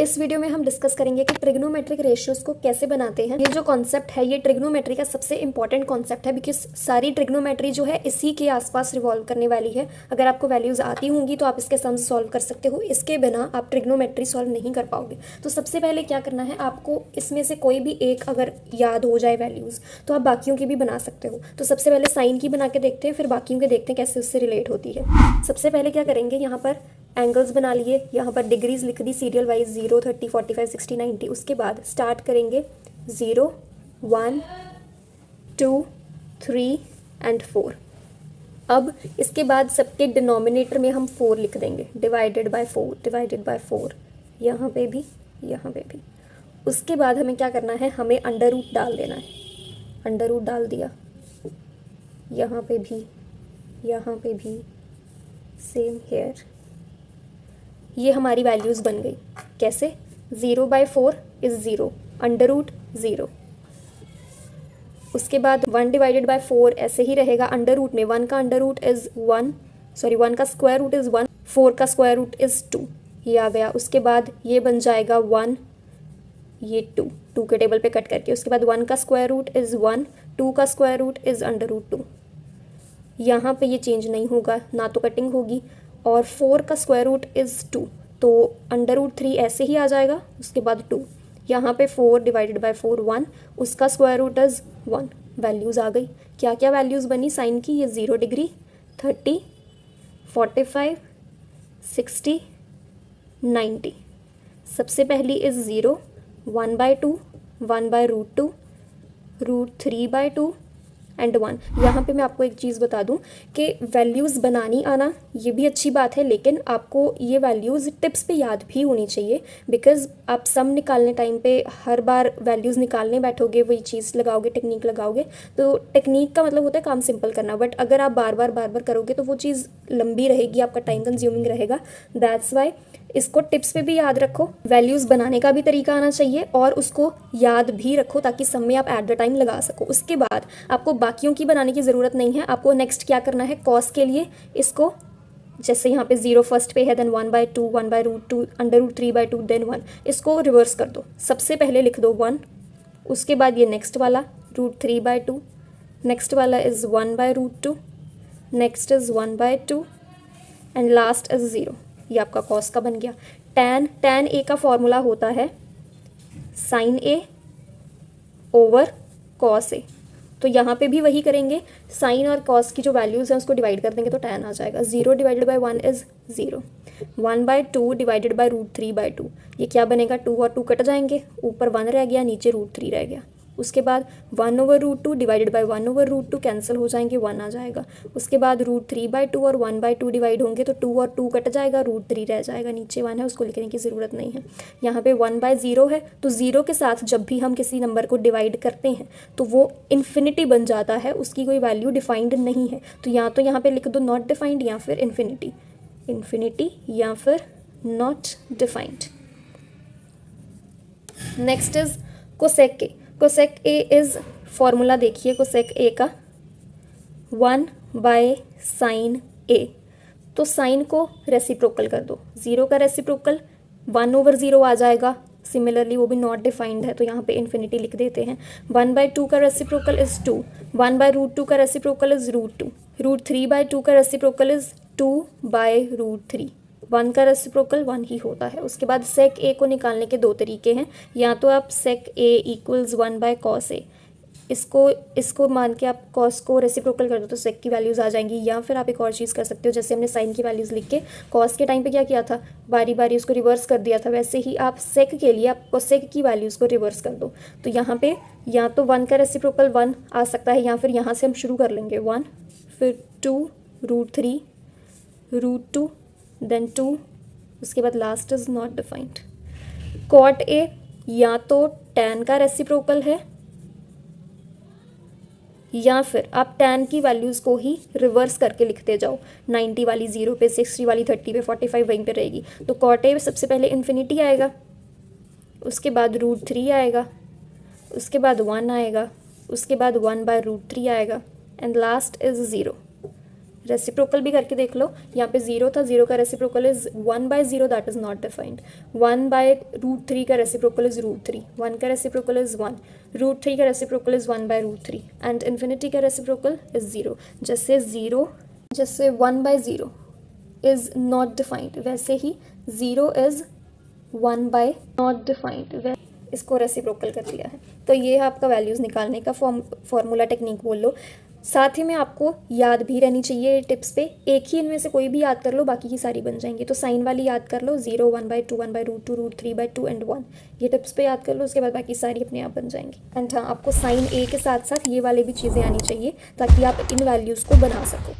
इस वीडियो में हम डिस्कस करेंगे कि ट्रिग्नोमेट्रिक रेशियोज को कैसे बनाते हैं। ये जो कॉन्सेप्ट है ये ट्रिग्नोमेट्री का सबसे इंपॉर्टेंट कॉन्सेप्ट है, बिकॉज सारी ट्रिग्नोमेट्री जो है इसी के आसपास रिवॉल्व करने वाली है। अगर आपको वैल्यूज आती होंगी तो आप इसके सम्स सॉल्व कर सकते हो, इसके बिना आप ट्रिग्नोमेट्री सॉल्व नहीं कर पाओगे। तो सबसे पहले क्या करना है, आपको इसमें से कोई भी एक अगर याद हो जाए वैल्यूज तो आप बाकियों की भी बना सकते हो। तो सबसे पहले साइन की बना के देखते हैं, फिर बाकियों के देखते हैं कैसे उससे रिलेट होती है। सबसे पहले क्या करेंगे, यहाँ पर एंगल्स बना लिए, यहाँ पर डिग्रीज लिख दी सीरियल वाइज 0, 30, 45, 60, 90। उसके बाद स्टार्ट करेंगे 0, 1, 2, 3 एंड 4। अब इसके बाद सबके डिनोमिनेटर में हम 4 लिख देंगे, डिवाइडेड बाय 4, डिवाइडेड बाय 4, यहाँ पे भी, यहाँ पे भी। उसके बाद हमें क्या करना है, हमें अंडर रूट डाल देना है। अंडर रूट डाल दिया, यहाँ पे भी, यहाँ पे भी, सेम हेयर। ये हमारी वैल्यूज़ बन गई। कैसे? 0/4 इज़ 0, अंडर रूट 0। उसके बाद 1 डिवाइडेड बाय 4 ऐसे ही रहेगा अंडर रूट में। 1 का अंडर रूट इज़ 1, सॉरी 1 का स्क्वायर रूट इज़ 1, 4 का स्क्वायर रूट इज़ 2, ये आ गया। उसके बाद ये बन जाएगा 1, ये 2 के टेबल पे कट करके। उसके बाद 1 का स्क्वायर रूट इज़ 1, 2 का square root is under root 2। यहाँ पे ये चेंज नहीं होगा, ना तो कटिंग होगी। और 4 का स्क्वायर रूट इज़ 2, तो अंडर रूट 3 ऐसे ही आ जाएगा। उसके बाद 2, यहाँ पे 4 डिवाइडेड बाय 4 1, उसका स्क्वायर रूट इज़ 1। वैल्यूज़ आ गई। क्या क्या वैल्यूज़ बनी साइन की? ये 0 डिग्री, 30, 45, 60, 90। सबसे पहली इज़ 0, 1/2, 1/√2, √3/2 एंड 1। यहाँ पे मैं आपको एक चीज़ बता दूँ कि वैल्यूज़ बनानी आना ये भी अच्छी बात है, लेकिन आपको ये वैल्यूज़ टिप्स पे याद भी होनी चाहिए। बिकॉज आप सम निकालने टाइम पे हर बार वैल्यूज़ निकालने बैठोगे, वही चीज़ लगाओगे, टेक्निक लगाओगे, तो टेक्निक का मतलब होता है काम सिंपल करना। बट अगर आप बार बार करोगे तो वो चीज़ लंबी रहेगी, आपका टाइम कंज्यूमिंग रहेगा। दैट्स वाई इसको टिप्स पे भी याद रखो। वैल्यूज़ बनाने का भी तरीका आना चाहिए और उसको याद भी रखो ताकि सम में आप एट द टाइम लगा सको। उसके बाद आपको बाकियों की बनाने की ज़रूरत नहीं है। आपको नेक्स्ट क्या करना है, कॉस के लिए इसको, जैसे यहाँ पे 0 फर्स्ट पे है, देन 1/2, 1/√2, अंडर रूट 3/2, देन 1। इसको रिवर्स कर दो। सबसे पहले लिख दो 1, उसके बाद ये नेक्स्ट वाला √3/2, नेक्स्ट वाला is 1/√2, next is 1/2 and last is 0। ये आपका कॉस का बन गया। tan ए का फॉर्मूला होता है sign A over cos A. तो यहाँ पे भी वही करेंगे, साइन और कॉस की जो वैल्यूज़ हैं उसको डिवाइड कर देंगे तो tan आ जाएगा। 0 divided by 1 is 0, 1/2 divided by √3/2। ये क्या बनेगा, 2 और 2 कट जाएंगे, ऊपर 1 रह गया, नीचे √3 रह गया। उसके बाद 1/√2 डिवाइडेड बाय 1/√2 कैंसिल हो जाएंगे, 1 आ जाएगा। उसके बाद √3/2 और 1/2 डिवाइड होंगे तो 2 और 2 कट जाएगा, √3 रह जाएगा, नीचे 1 है, उसको लिखने की ज़रूरत नहीं है। यहाँ पे 1/0 है, तो 0 के साथ जब भी हम किसी नंबर को डिवाइड करते हैं तो वो इन्फिनिटी बन जाता है, उसकी कोई वैल्यू डिफाइंड नहीं है। तो या तो यहाँ पे लिख दो नॉट डिफाइंड या फिर इन्फिनिटी, इन्फिनिटी या फिर not defined. Next is cosec A. Cosec A is formula देखिए कोसेक ए का 1/sin ए। तो साइन को रेसिप्रोकल कर दो, 0 का रेसिप्रोकल 1/0 आ जाएगा। सिमिलरली वो भी नॉट डिफाइंड है तो यहाँ पे इन्फिनिटी लिख देते हैं। 1/2 का रेसिप्रोकल इज़ 2, 1/√2 का रेसिप्रोकल इज़ √2, √3/2 का रेसिप्रोकल इज़ 2/√3। 1 का रेसिप्रोकल 1 ही होता है। उसके बाद सेक ए को निकालने के 2 तरीके हैं। या तो आप सेक ए इक्वल्स 1/cos ए, इसको मान के आप कॉस को रेसिप्रोकल कर दो तो सेक की वैल्यूज़ आ जाएंगी। या फिर आप एक और चीज़ कर सकते हो, जैसे हमने साइन की वैल्यूज़ लिख के कॉस के टाइम पे क्या किया था, बारी बारी उसको रिवर्स कर दिया था, वैसे ही आप सेक के लिए आप कोसेक की वैल्यूज़ को रिवर्स कर दो। तो यहाँ पे या तो 1 का रेसिप्रोकल 1 आ सकता है, या फिर यहाँ से हम शुरू कर लेंगे 1, फिर 2, √3, √2, देन 2, उसके बाद last is not defined. Cot A या तो tan का रेसिप्रोकल है, या फिर आप tan की वैल्यूज़ को ही रिवर्स करके लिखते जाओ। 90 वाली 0 पे, 60 वाली 30 पे, 45 वहीं पे रहेगी। तो कॉट ए सबसे पहले इन्फिनिटी आएगा, उसके बाद √3 आएगा, उसके बाद 1 आएगा, उसके बाद 1/√3 आएगा एंड लास्ट इज़ 0। रेसिप्रोकल भी करके देख लो, यहाँ पे 0 था, 0 का reciprocal is 1/0, that is not defined. 1/√3 का रेसिप्रोकल इज़ √3, 1 का रेसिप्रोकल इज़ 1, √3 का रेसिप्रोकल इज़ 1/√3 एंड इन्फिनिटी का रेसिप्रोकल इज़ 0। जैसे 1/0 इज़ नॉट डिफाइंड, वैसे ही 0 इज़ 1/नॉट डिफाइंड, इसको रेसिप्रोकल कर दिया है। तो ये है आपका वैल्यूज़ निकालने का फॉर्मूला टेक्निक बोल लो। साथ ही में आपको याद भी रहनी चाहिए टिप्स पे, एक ही इनमें से कोई भी याद कर लो, बाकी की सारी बन जाएंगी। तो साइन वाली याद कर लो, 0, 1/2, 1/√2, √3/2 एंड 1, ये टिप्स पे याद कर लो, उसके बाद बाकी सारी अपने आप बन जाएंगी। एंड हाँ, आपको साइन ए के साथ साथ ये वाले भी चीज़ें आनी चाहिए ताकि आप इन वैल्यूज़ को बना सको।